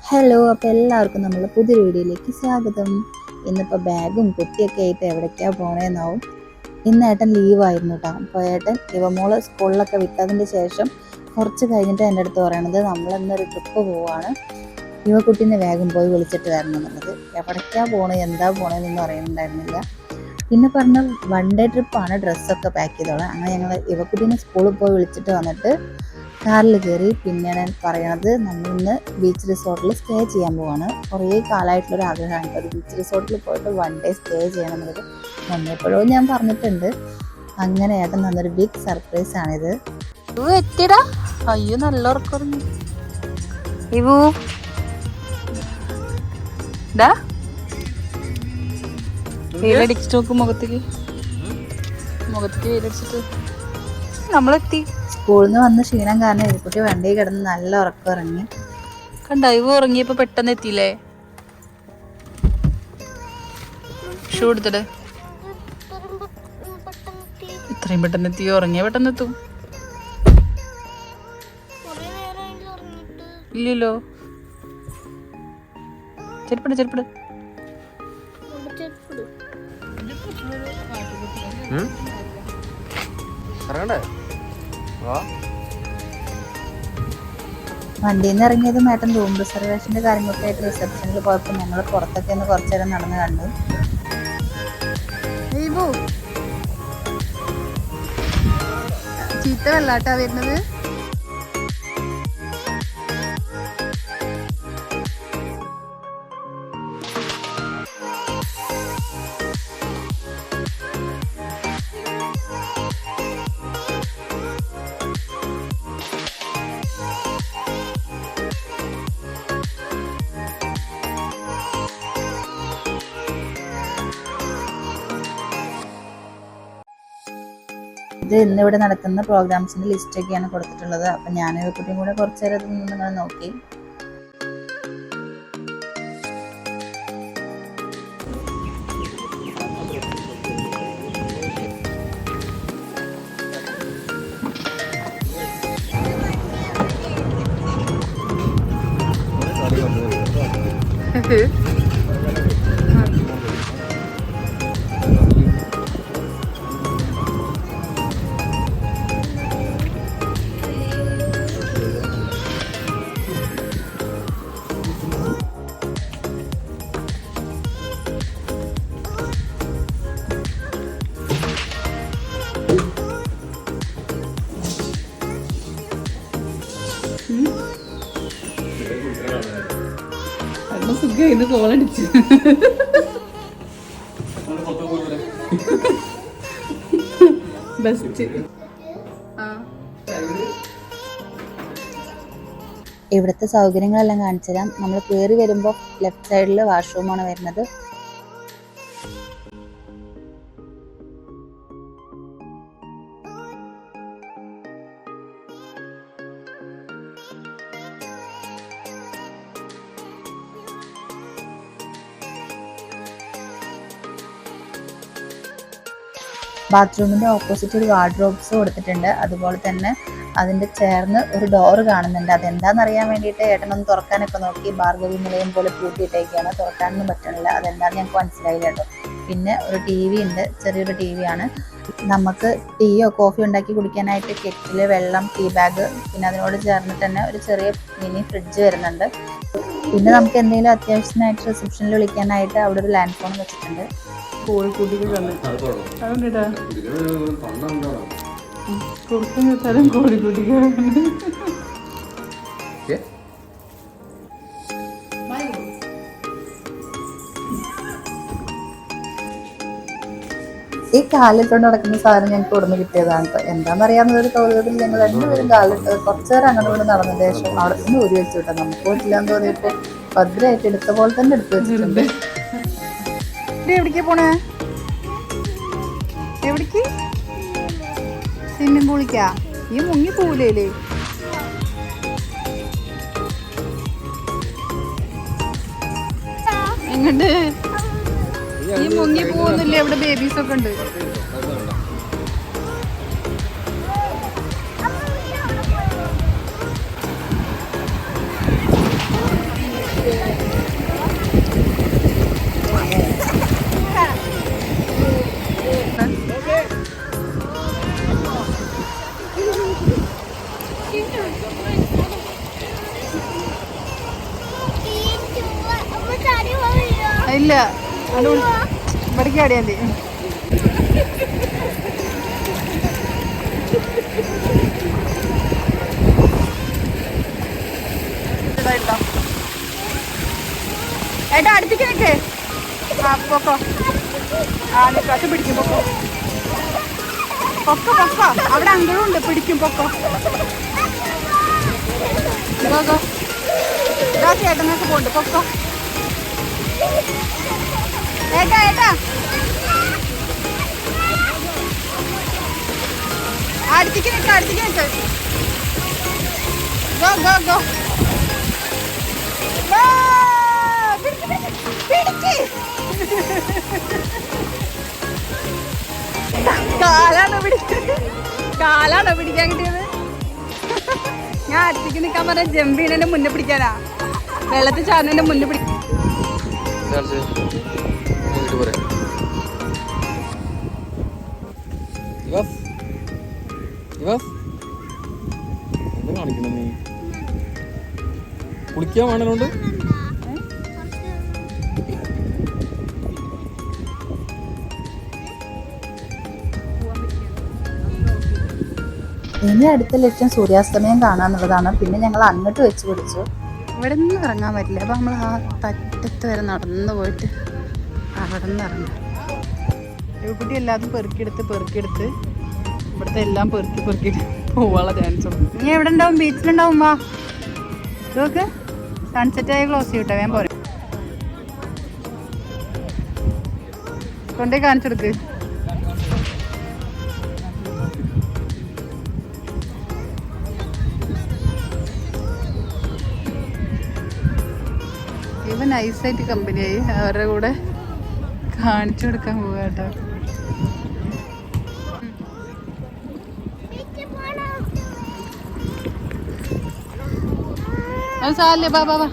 Hello, അപ്പോൾ എല്ലാവർക്കും നമ്മളെ പുതിയൊരു വീഡിയോയിലേക്ക് സ്വാഗതം. ഇന്നിപ്പോൾ ബാഗും കുട്ടിയൊക്കെ ആയിട്ട് എവിടേക്കാണ് പോണേന്നാവും. ഇന്ന് ഏട്ടൻ ലീവായിരുന്നു കേട്ടോ. അപ്പോൾ ഏട്ടൻ ഇവമോള് സ്കൂളിലൊക്കെ വിട്ടതിന് ശേഷം കുറച്ച് കഴിഞ്ഞിട്ട് എൻ്റെ അടുത്ത് പറയണത് നമ്മളിന്നൊരു ട്രിപ്പ് പോവുകയാണ്, യുവക്കുട്ടീനെ വേഗം പോയി വിളിച്ചിട്ട് വരണം എന്നുള്ളത്. എവിടേക്കാണ് പോണത്, എന്താ പോണതെന്നൊന്നും അറിയുന്നുണ്ടായിരുന്നില്ല. പിന്നെ പറഞ്ഞ വൺ ഡേ ട്രിപ്പാണ്, ഡ്രസ്സൊക്കെ പാക്ക് ചെയ്തോളാം. അങ്ങനെ ഞങ്ങൾ യുവക്കുട്ടീനെ സ്കൂളിൽ പോയി വിളിച്ചിട്ട് വന്നിട്ട് കാറിൽ കയറി. പിന്നെയാണ് പറയണത് നമ്മളിന്ന് ബീച്ച് റിസോർട്ടിൽ സ്റ്റേ ചെയ്യാൻ പോവാണ്. കുറേ കാലമായിട്ടുള്ളൊരു ആഗ്രഹമാണ് ഒരു ബീച്ച് റിസോർട്ടിൽ പോയിട്ട് വൺ ഡേ സ്റ്റേ ചെയ്യണം എന്നുള്ളത്. എപ്പോഴും ഞാൻ പറഞ്ഞിട്ടുണ്ട്. അങ്ങനെ ഏട്ടൻ തന്നൊരു ബിഗ് സർപ്രൈസാണിത്. എത്തിയടാ, അയ്യോ നല്ല ഉറക്കറങ്ങി ഇവു വെയിലടിച്ചിട്ട് നോക്ക്, മുഖത്തേക്ക് വെയിലടിച്ചിട്ട് നമ്മളെത്തി. സ്കൂളിൽ നിന്ന് വന്ന് ക്ഷീണം കാരണം എഴുക്കുട്ടി വണ്ടി കിടന്ന് നല്ല ഉറക്കം ഇറങ്ങി. കണ്ടോ, ഇവ ഉറങ്ങിയപ്പോ പെട്ടെന്ന് എത്തിയില്ലേ. ഷൂ എടുത്തിട്ട് ഇത്രയും പെട്ടെന്ന് എത്തി. ഉറങ്ങിയ പെട്ടെന്ന് എത്തും ഇല്ലല്ലോ. ചെരുപ്പിട് വണ്ടിയിൽ നിന്ന് ഇറങ്ങിയത് ഏട്ടൻ റൂം റിസർവേഷൻ്റെ കാര്യങ്ങളൊക്കെ ആയിട്ട് റിസപ്ഷനിൽ പോയപ്പോൾ ഞങ്ങൾ പുറത്തൊക്കെ ഒന്ന് കുറച്ചു നേരം നടന്ന് കണ്ടു. ചീത്ത വെള്ളാട്ടാ വരുന്നത്. ഇത് ഇന്നിവിടെ നടക്കുന്ന പ്രോഗ്രാംസിൻ്റെ ലിസ്റ്റൊക്കെയാണ് കൊടുത്തിട്ടുള്ളത്. അപ്പം ഞാനൊരു കുട്ടിയും കൂടെ കുറച്ച് നേരം നിങ്ങൾ നോക്കി. സുഖം കോളടിച്ച് ബെസ്റ്റ്. ഇവിടുത്തെ സൗകര്യങ്ങളെല്ലാം കാണിച്ചു തരാം. നമ്മൾ കയറി വരുമ്പോൾ ലെഫ്റ്റ് സൈഡിൽ വാഷ്റൂമാണ് വരുന്നത്. ബാത്റൂമിൻ്റെ ഓപ്പോസിറ്റ് ഒരു വാർഡ്രോബ്സ് കൊടുത്തിട്ടുണ്ട്. അതുപോലെ തന്നെ അതിൻ്റെ ചേർന്ന് ഒരു ഡോറ് കാണുന്നുണ്ട്. അതെന്താണെന്നറിയാൻ വേണ്ടിയിട്ട് ഏട്ടനൊന്ന് തുറക്കാനൊക്കെ നോക്കി. ഭാർഗവി നിലയം പോലെ പൂട്ടിയിട്ടേക്കാണ്, തുറക്കാനൊന്നും പറ്റണില്ല. അതെന്താണെന്ന് ഞങ്ങൾക്ക് മനസ്സിലായില്ല കേട്ടോ. പിന്നെ ഒരു ടി വി ഉണ്ട്, ചെറിയൊരു ടി വിയാണ്. നമുക്ക് ടീയോ കോഫി ഉണ്ടാക്കി കുടിക്കാനായിട്ട് കെറ്റിൽ, വെള്ളം, ടീ ബാഗ്, പിന്നെ അതിനോട് ചേർന്നിട്ട് തന്നെ ഒരു ചെറിയ മിനി ഫ്രിഡ്ജ് വരുന്നുണ്ട്. പിന്നെ നമുക്ക് എന്തെങ്കിലും അത്യാവശ്യമായിട്ട് റിസപ്ഷനിൽ വിളിക്കാനായിട്ട് അവിടെ ഒരു ലാൻഡ് ഫോൺ വെച്ചിട്ടുണ്ട്. കോഴിക്കുട്ടിക്ക് അതുകൊണ്ടിട്ടാ കൊടുക്കുന്ന സ്ഥലം കോഴിക്കുട്ടിക്ക്. ഈ കാലിട്ടുകൊണ്ട് നടക്കുന്ന സാധനം ഞങ്ങൾക്ക് ഉടനെ കിട്ടിയതാണ് കേട്ടോ. എന്താണെന്നറിയാവുന്നൊരു കൗതുകത്തിൽ ഞങ്ങൾ രണ്ടുപേരും കാലിട്ട് കുറച്ചു നേരം അങ്ങോട്ട് കൊണ്ട് നടന്ന ശേഷം അവിടെ നിന്ന് ഊരി വെച്ചു കേട്ടോ. നമുക്ക് പറ്റില്ലാന്ന് തോന്നിയപ്പോൾ ഭദ്രമായിട്ട് എടുത്ത പോലെ തന്നെ എടുത്തു വെച്ചിട്ടുണ്ട്. എവിടേക്കാ പോണേ? എവിടേക്ക്? സ്വിമ്മിംഗ് പൂളിക്കാ? ഈ മുങ്ങി പോവില്ലേ? എങ്ങോട്ട്? ഈ മുങ്ങി പോകുന്നില്ല, ഇവിടെ ബേബീസൊക്കെ ഉണ്ട്. ഇല്ല ഇവിടേക്ക് ആടിയാൽ മതി. ഏട്ടാ അടുത്തേക്ക് നിൽക്ക്. ആ പൊക്കോ. ആ നിൽക്കാത്ത പിടിക്കും പൊക്കോ. പൊക്കോ പൊക്കോ. അവിടെ അങ്കളും ഉണ്ട്, പിടിക്കും പൊക്കോ. ഇതാ ചേട്ടനൊക്കെ പോണ്ട് പൊക്കോ. ഏട്ടാ ഏട്ടാ അടുത്തേക്ക് നിൽക്ക്, അടുത്തേക്ക് നിൽക്ക്. Go go go. കാലാണോ പിടിക്കാൻ കിട്ടിയത്? ഞാൻ അടുത്തേക്ക് നിൽക്കാൻ പറഞ്ഞ ജമ്പീനെ മുന്നേ പിടിക്കാനാ. വെള്ളത്തിൽ ചാടുന്നതിന്റെ മുന്നേ പിടിക്കാൻ. കുളിക്കാൻ വേണോണ്ട് ഇനി അടുത്ത ലക്ഷ്യം സൂര്യാസ്തമയം കാണാന്നുള്ളതാണ്. പിന്നെ ഞങ്ങൾ അങ്ങോട്ട് വെച്ച് പിടിച്ചു. ഇവിടെ നിന്ന് ഇറങ്ങാൻ പറ്റില്ല. അപ്പം നമ്മൾ ആ തറ്റത്ത് വരെ നടന്നു പോയിട്ട് അവിടെ നിന്ന് ഇറങ്ങാം. ഇവിടെ എല്ലാതും പെറുക്കിയെടുത്ത് ഇവിടുത്തെ എല്ലാം പെറുക്കിയിട്ട് പോവാനുള്ള ചാൻസ് ഉണ്ട്. നീ എവിടെ ഉണ്ടാവും? ബീച്ചിലുണ്ടാവും. വാ നോക്ക്, സൺസെറ്റായി ക്ലോസ് ചെയ്യട്ടെ. വേഗം പോരെ, കൊണ്ടേ കാണിച്ചു കൊടുക്ക്. ഇവ നൈസായിട്ട് കമ്പനിയായി. അവരുടെ കൂടെ കാണിച്ചു കൊടുക്കാൻ പോവാ കേട്ടോ. അത് സാരല്ലേ, ബാ ബാ ബാ.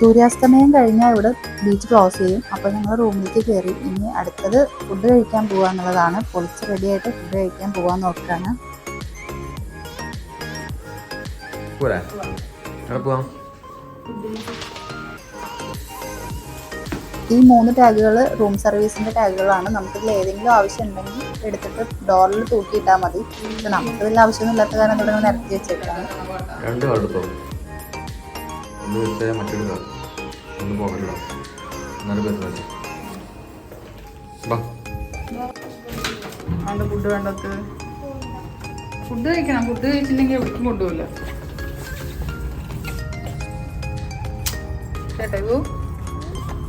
സൂര്യാസ്തമയം കഴിഞ്ഞാൽ ഇവിടെ ബീച്ച് ക്ലോസ് ചെയ്യും. അപ്പോൾ ഞങ്ങൾ റൂമിലേക്ക് കയറി. ഇനി അടുത്തത് ഫുഡ് കഴിക്കാൻ പോവുക എന്നുള്ളതാണ്. പൊളിച്ച് റെഡിയായിട്ട് ഫുഡ് കഴിക്കാൻ പോകാൻ നോക്കുകയാണ്. ഈ 3 ടാഗുകൾ റൂം സർവീസിൻ്റെ ടാഗുകളാണ്. നമുക്കിതിൽ ഏതെങ്കിലും ആവശ്യം ഉണ്ടെങ്കിൽ എടുത്തിട്ട് ഡോറിൽ തൂക്കിയിട്ടാൽ മതി. പക്ഷെ നമുക്കിതിൽ ആവശ്യമൊന്നും ഇല്ലാത്ത കാരണം ഇവിടെ നിരത്തി വെച്ചേക്കാണ്. ഫുഡ് വേണ്ടത് ഫുഡ് കഴിക്കണം. ഫുഡ് കഴിച്ചില്ലെങ്കിൽ എവിടേക്കും കൊണ്ടുപോകില്ല ചേട്ടാ.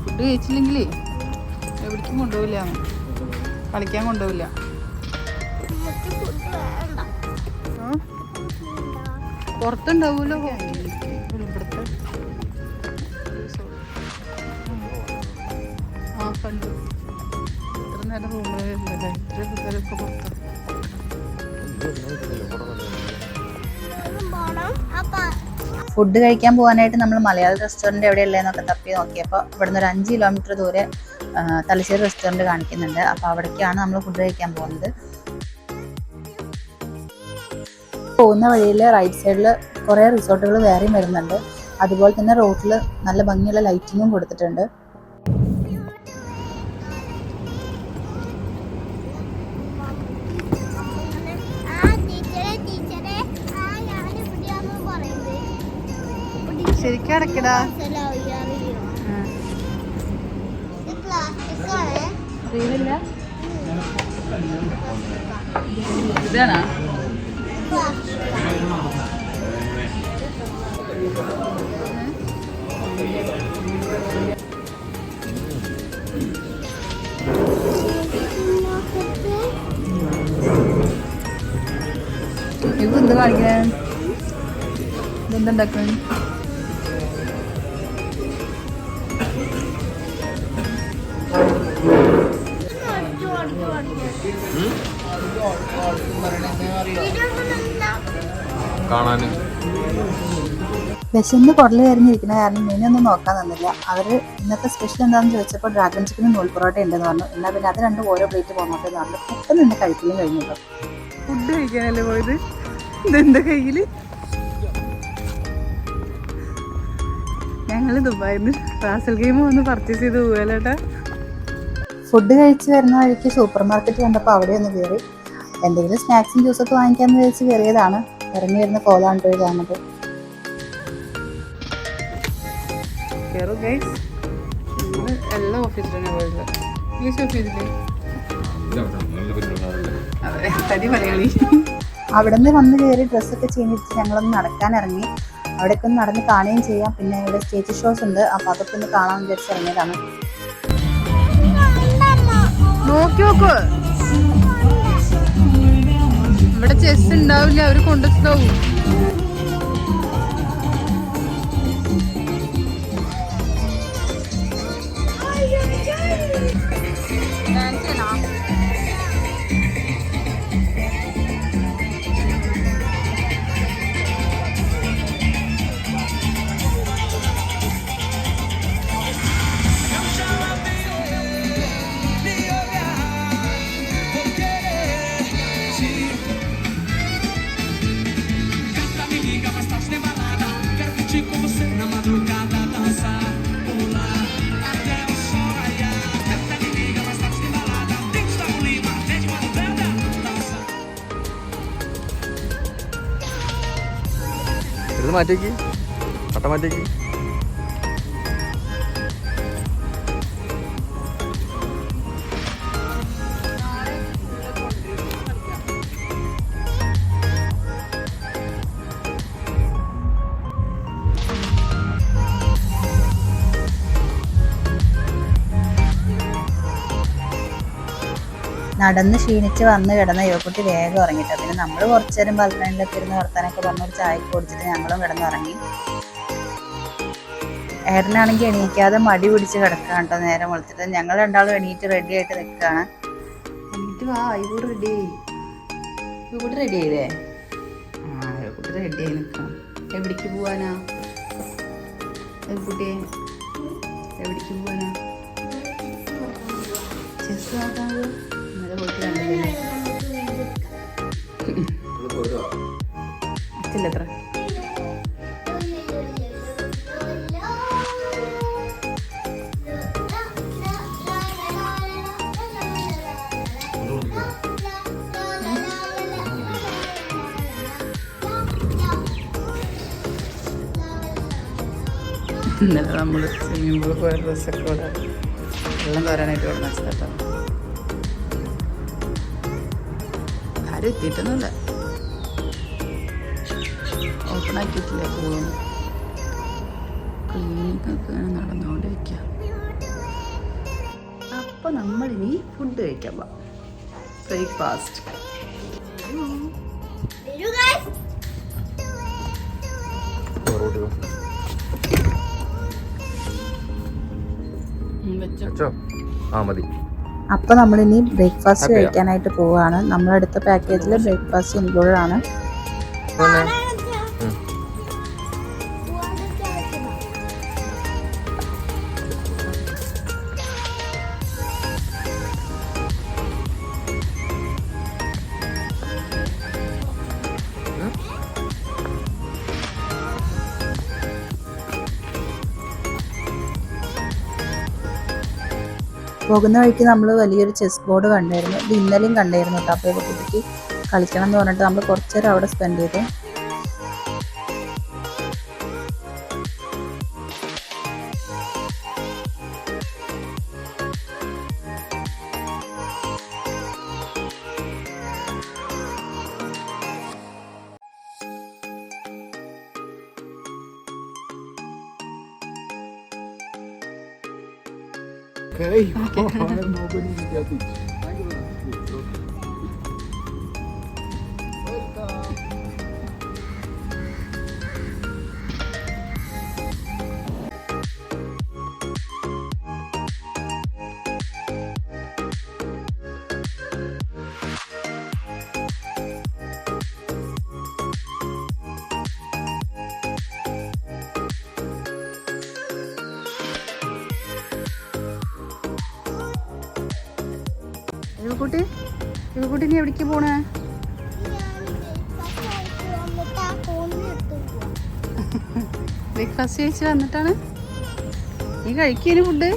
ഫുഡ് കഴിച്ചില്ലെങ്കിലേ എവിടേക്കും കൊണ്ടുപോകില്ല, കളിക്കാൻ കൊണ്ടുപോകില്ല. പുറത്തുണ്ടാവൂലോ ഇവിടുത്തെ. ആ കണ്ടു. ഇത്ര നേരം റൂമിലല്ലേ, ഇത്ര പിള്ളേരൊക്കെ പുറത്താണ്. ഫുഡ് കഴിക്കാൻ പോകാനായിട്ട് നമ്മൾ മലയാള റെസ്റ്റോറൻറ്റ് എവിടെയുള്ളതെന്നൊക്കെ തപ്പി നോക്കിയപ്പോൾ ഇവിടുന്ന് ഒരു 5 കിലോമീറ്റർ ദൂരെ തലശ്ശേരി റെസ്റ്റോറൻറ്റ് കാണിക്കുന്നുണ്ട്. അപ്പോൾ അവിടേക്കാണ് നമ്മൾ ഫുഡ് കഴിക്കാൻ പോകുന്നത്. പോകുന്ന വഴിയിൽ റൈറ്റ് സൈഡിൽ കുറേ റിസോർട്ടുകൾ വേറെയും വരുന്നുണ്ട്. അതുപോലെ തന്നെ റോഡിൽ നല്ല ഭംഗിയുള്ള ലൈറ്റിങ്ങും കൊടുത്തിട്ടുണ്ട്. ശരിക്കും അടക്കടാ. ഇതാണോ? ഇത് എന്ത് കാണിക്കാൻ? ഇതെന്തുണ്ടാക്കാൻ? കാണാന്. വിശന്ന് കുടല് കരിഞ്ഞിരിക്കുന്ന കാരണം മെനൊന്നും നോക്കാൻ തന്നില്ല. അവർ ഇന്നത്തെ സ്പെഷ്യൽ എന്താണെന്ന് ചോദിച്ചപ്പോൾ ഡ്രാഗൺ ചിക്കനും നൂൽ പൊറോട്ട ഉണ്ടെന്ന് പറഞ്ഞു. എന്നാൽ പിന്നെ അത് രണ്ടും ഓരോ പ്ലേറ്റ് പോകണോട്ടെ എന്ന് പറഞ്ഞു. പെട്ടെന്ന് തന്നെ കഴിക്കലും കഴിഞ്ഞു കേട്ടോ. ഫുഡ് കഴിക്കാനല്ലേ പോയത്? ഇതെന്താ കയ്യിൽ? ഞങ്ങൾ ദുബായിൽ നിന്ന് റാസൽ ഗെയിം വന്ന് പർച്ചേസ് ചെയ്ത് പോകാലേട്ടാ. ഫുഡ് കഴിച്ച് വരുന്ന വഴിക്ക് സൂപ്പർ മാർക്കറ്റ് കണ്ടപ്പോൾ അവിടെ ഒന്ന് കയറി. എന്തെങ്കിലും സ്നാക്സും ജ്യൂസൊക്കെ വാങ്ങിക്കാമെന്ന് വിചാരിച്ച് കയറിയതാണ്. ഇറങ്ങി വരുന്ന കോലാണ് പോയി കാണുന്നത്. എല്ലാ ഓഫീസിലാണ് പോയത്. ഓഫീസിലെ അതെ തടി മലയാളി. അവിടെ നിന്ന് വന്ന് കയറി ഡ്രസ്സൊക്കെ ചെയ്തിട്ട് ഞങ്ങളൊന്ന് നടക്കാൻ ഇറങ്ങി. അവിടേക്ക് ഒന്ന് നടന്ന് കാണുകയും ചെയ്യാം. പിന്നെ ഇവിടെ സ്റ്റേജ് ഷോസ് ഉണ്ട്, അപ്പോൾ അതൊക്കെ ഒന്ന് കാണാൻ വിചാരിച്ച് ഇറങ്ങിയതാണ്. നോക്കി നോക്ക്, ഇവിടെ ചെസ് ഉണ്ടാവില്ല, അവര് കൊണ്ടുവച്ചിട്ടാവും. ഇത് മാറ്റേക്ക്, പട്ട മാറ്റേക്ക്. നടന്ന് ക്ഷീണിച്ച് വന്ന് കിടന്ന യുവക്കുട്ടി വേഗം ഉറങ്ങിട്ടോ. പിന്നെ നമ്മൾ കുറച്ചു നേരം ബാൽക്കണിയിലൊക്കെ ഇരുന്ന് വർത്താനൊക്കെ പറഞ്ഞൊരു ചായക്ക് കുടിച്ചിട്ട് ഞങ്ങളും കിടന്നുറങ്ങി. ഏട്ടനാണെങ്കിൽ എണീക്കാതെ മടി പിടിച്ച് കിടക്കുകയാണ് കേട്ടോ. നേരം വെളുത്തിട്ട് ഞങ്ങൾ രണ്ടാളും എണീറ്റ് റെഡി ആയിട്ട് നിൽക്കുകയാണ്. എണീറ്റ് വാ, ഇവിടെ റെഡി ആയി. ഇവിടെ റെഡി ആയില്ലേ? ഇവിടെ റെഡി ആയി നിൽക്കാം. എവിടേക്ക് പോവാനാ കുട്ടിയെ? എവിടേക്ക് പോവാനാ? ചെസ് ആക്കാതെ ഇന്നലെ പോയിട്ട് കണ്ടില്ലേ? അച്ഛല്ല എത്ര ഇന്നലെ നമ്മൾ സ്വിമ്മിംഗ് പൂളിൽ പോയ ഡ്രസ്സൊക്കെ ഇവിടെ വെള്ളം തോരാനായിട്ട് ഇവിടെ വെച്ചതാട്ടോ. ആരും എത്തിയിട്ടൊന്നുമില്ല, ഓപ്പൺ ആക്കിയിട്ടില്ല. പൂളൊന്നും ക്ലീനിങ് ഒക്കെ ഇങ്ങനെ നടന്നുകൊണ്ടിരിക്കുക. അപ്പോൾ നമ്മളിനി ഫുഡ് കഴിക്കാൻ പോവാം. ബ്രേക്ക്ഫാസ്റ്റ്. അപ്പൊ നമ്മളിനി ബ്രേക്ക്ഫാസ്റ്റ് കഴിക്കാനായിട്ട് പോവാണ്. നമ്മളെടുത്ത പാക്കേജിൽ ബ്രേക്ക്ഫാസ്റ്റ് ഇൻക്ലൂഡഡ് ആണ്. പോകുന്ന വഴിക്ക് നമ്മൾ വലിയൊരു ചെസ് ബോർഡ് കണ്ടായിരുന്നു. ഇത് ഇന്നലെയും കണ്ടായിരുന്നു കേട്ടോ. അപ്പോൾ കുട്ടിക്ക് കളിക്കണം എന്ന് പറഞ്ഞിട്ട് നമ്മൾ കുറച്ച് നേരം അവിടെ സ്പെൻഡ് ചെയ്തു. Okay. Nobody get it. ഇവക്കുട്ടി നീ എവിടേക്ക് പോണേ? ബ്രേക്ക്ഫാസ്റ്റ് കഴിച്ച് വന്നിട്ടാണ് നീ കഴിക്കേന് ഫുഡ്?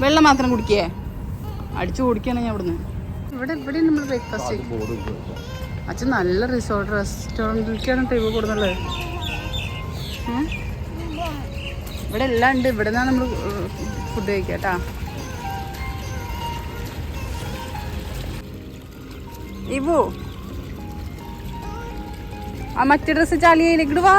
വെള്ളം മാത്രം കുടിക്കേ? അടിച്ചു കുടിക്കാണ് ഞാൻ ഇവിടുന്ന്. ഇവിടെ നമ്മൾ ബ്രേക്ക്ഫാസ്റ്റ് അച്ഛൻ നല്ല റെസ്റ്റോറൻറ്റിലേക്കാണ് ടൈപ്പ് കൊടുക്കുന്നത്. ഇവിടെ എല്ലാം ഉണ്ട്. ഇവിടെ നിന്നാണ് നമ്മൾ ഫുഡ് കഴിക്കുക കേട്ടാ. ഇവോ ആ മറ്റേ ഡ്രസ്സ് ചാലിയയിലേക്ക് ഇടുവാ.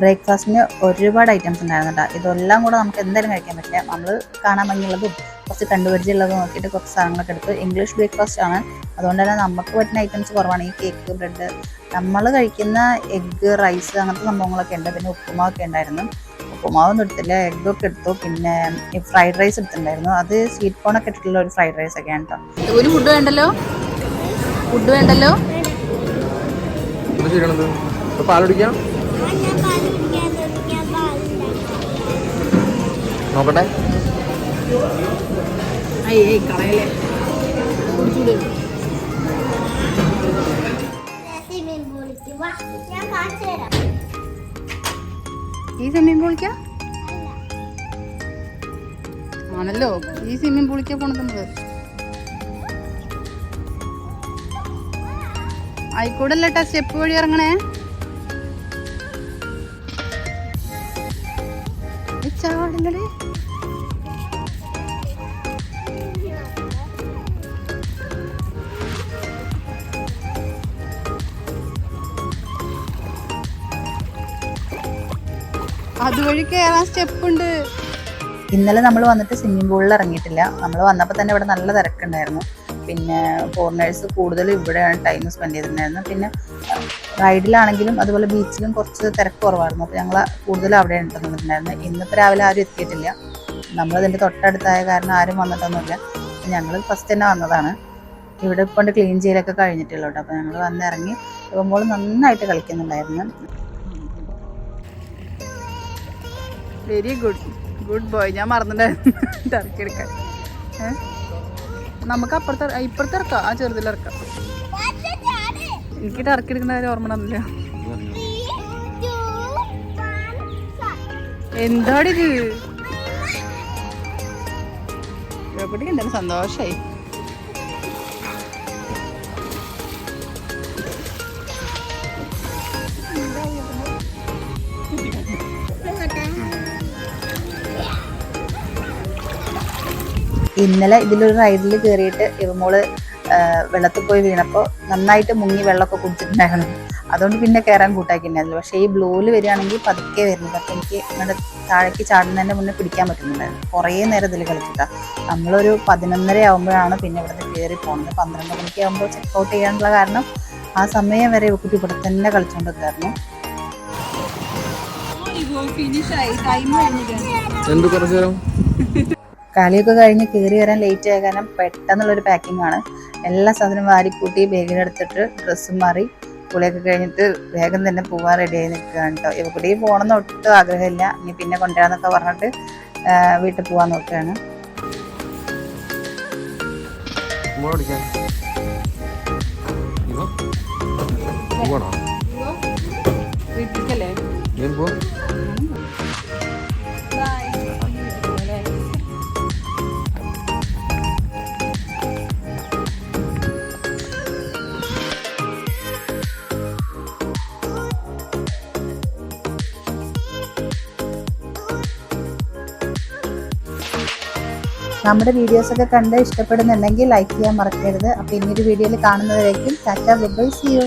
ബ്രേക്ക്ഫാസ്റ്റിന് ഒരുപാട് ഐറ്റംസ് ഉണ്ടായിരുന്നു കേട്ടോ. ഇതെല്ലാം കൂടെ നമുക്ക് എന്തായാലും കഴിക്കാൻ പറ്റില്ല. നമ്മൾ കാണാൻ ഭംഗിയുള്ളതും കുറച്ച് കണ്ടുപരിചയമുള്ളതും നോക്കിയിട്ട് കുറച്ച് സാധനങ്ങളൊക്കെ എടുത്ത്. ഇംഗ്ലീഷ് ബ്രേക്ക്ഫാസ്റ്റ് ആണ്, അതുകൊണ്ട് തന്നെ നമുക്ക് പറ്റുന്ന ഐറ്റംസ് കുറവാണ്. ഈ കേക്ക്, ബ്രെഡ്, നമ്മൾ കഴിക്കുന്ന എഗ്ഗ്, റൈസ് അങ്ങനത്തെ സംഭവങ്ങളൊക്കെ ഉണ്ട്. പിന്നെ ഉപ്പുമാവൊക്കെ ഉണ്ടായിരുന്നു. ഉപ്പുമാവൊന്നും എടുത്തില്ല, എഗ്ഗൊക്കെ എടുത്തു. പിന്നെ ഈ ഫ്രൈഡ് റൈസ് എടുത്തിട്ടുണ്ടായിരുന്നു. അത് സ്വീറ്റ് കോണൊക്കെ ഇട്ടിട്ടുള്ള ഒരു ഫ്രൈഡ് റൈസ് ഒക്കെയാണ് കേട്ടോ. ഒരു ഫുഡ് വേണ്ടല്ലോ, ഫുഡ് വേണ്ടല്ലോ. പാലുടിക്കാം നോക്കട്ടെ. കളയല്ലേ ഈ സ്വിമ്മിംഗ് പൂളിക്കാ ആണല്ലോ. ഈ സ്വിമ്മിംഗ് പൂളിക്കാ പോണത് നമ്മള്. ആയിക്കോടല്ലേട്ടാ സ്റ്റെപ്പ് വഴി ഇറങ്ങണേ. ചാടില്ലേ അതുവഴി കയറാൻ സ്റ്റെപ്പ് ഉണ്ട്. ഇന്നലെ നമ്മൾ വന്നിട്ട് സ്വിമ്മിംഗ് പൂളിൽ ഇറങ്ങിയിട്ടില്ല. നമ്മൾ വന്നപ്പോൾ തന്നെ ഇവിടെ നല്ല തിരക്കുണ്ടായിരുന്നു. പിന്നെ ഫോറിനേഴ്സ് കൂടുതലും ഇവിടെയാണ് ടൈം സ്പെൻഡ് ചെയ്തിട്ടുണ്ടായിരുന്നത്. പിന്നെ റൈഡിലാണെങ്കിലും അതുപോലെ ബീച്ചിലും കുറച്ച് തിരക്ക് കുറവായിരുന്നു. അപ്പോൾ ഞങ്ങൾ കൂടുതലും അവിടെയാണ് നിന്നിട്ടുണ്ടായിരുന്നത്. ഇന്നിപ്പോൾ രാവിലെ ആരും എത്തിയിട്ടില്ല. നമ്മളതിൻ്റെ തൊട്ടടുത്തായ കാരണം ആരും വന്നിട്ടൊന്നുമില്ല. ഞങ്ങൾ ഫസ്റ്റ് തന്നെ വന്നതാണ്. ഇവിടെ ഇപ്പോൾ ക്ലീൻ ചെയ്യലൊക്കെ കഴിഞ്ഞിട്ടുള്ളൂ കേട്ടോ. അപ്പോൾ ഞങ്ങൾ വന്നിറങ്ങി പോകുമ്പോൾ നന്നായിട്ട് കളിക്കുന്നുണ്ടായിരുന്നു. Very good boy. ഞാൻ മറന്നിട്ടുണ്ടായിരുന്നു ടർക്കി എടുക്കാൻ. നമുക്ക് ഇപ്പുറത്ത് ഇറക്കാം, ആ ചെറുതിലിറക്കാം. എനിക്ക് ടർക്കി എടുക്കുന്ന കാര്യം ഓർമ്മ ഒന്നുമില്ല. എന്താണിത്? എവിടേക്ക് എന്തായാലും സന്തോഷായി. ഇന്നലെ ഇതിലൊരു റൈഡിൽ കയറിയിട്ട് ഇവമോള് വെള്ളത്തിൽ പോയി വീണപ്പോൾ നന്നായിട്ട് മുങ്ങി വെള്ളമൊക്കെ കുടിച്ചിട്ടുണ്ടായിരുന്നു. അതുകൊണ്ട് പിന്നെ കയറാൻ കൂട്ടാക്കിയിട്ടുണ്ടായിരുന്നു. പക്ഷേ ഈ ബ്ലൂവിൽ വരികയാണെങ്കിൽ പതുക്കെ വരുന്നത്. അപ്പോൾ എനിക്ക് ഇങ്ങനെ താഴേക്ക് ചാടുന്നതിൻ്റെ മുന്നേ പിടിക്കാൻ പറ്റുന്നുണ്ടായിരുന്നു. കുറേ നേരം ഇതിൽ കളിച്ചിട്ടാണ്. നമ്മളൊരു 11:30 ആകുമ്പോഴാണ് പിന്നെ ഇവിടുന്ന് കയറി പോകുന്നത്. 12 മണിക്ക് ആകുമ്പോൾ ചെക്കൗട്ട് ചെയ്യാനുള്ള കാരണം ആ സമയം വരെ കുട്ടി ഇവിടെ തന്നെ കളിച്ചുകൊണ്ടിരിക്കായിരുന്നു. കളിയൊക്കെ കഴിഞ്ഞ് കയറി വരാൻ ലേറ്റ് ആയ കാരണം പെട്ടെന്നുള്ളൊരു പാക്കിംഗ് ആണ്. എല്ലാ സാധനവും വാരിക്കൂട്ടി ബാഗിലെടുത്തിട്ട് ഡ്രസ്സും മാറി കുളിയൊക്കെ കഴിഞ്ഞിട്ട് വേഗം തന്നെ പോവാൻ റെഡി ആയി നിൽക്കുകയാണ് കേട്ടോ. ഇവക്കൂടി പോകണമെന്ന് ഒട്ടും ആഗ്രഹമില്ല. ഇനി പിന്നെ കൊണ്ടുവരാന്നൊക്കെ പറഞ്ഞിട്ട് വീട്ടിൽ പോകാൻ നോക്കുകയാണ്. വീട്ടിലേക്കല്ലേ? നമ്മുടെ വീഡിയോസൊക്കെ കണ്ട് ഇഷ്ടപ്പെടുന്നുണ്ടെങ്കിൽ ലൈക്ക് ചെയ്യാൻ മറക്കരുത്. അപ്പോൾ ഇനിയൊരു വീഡിയോയിൽ കാണുന്നവരേക്കും tata bye bye, see U.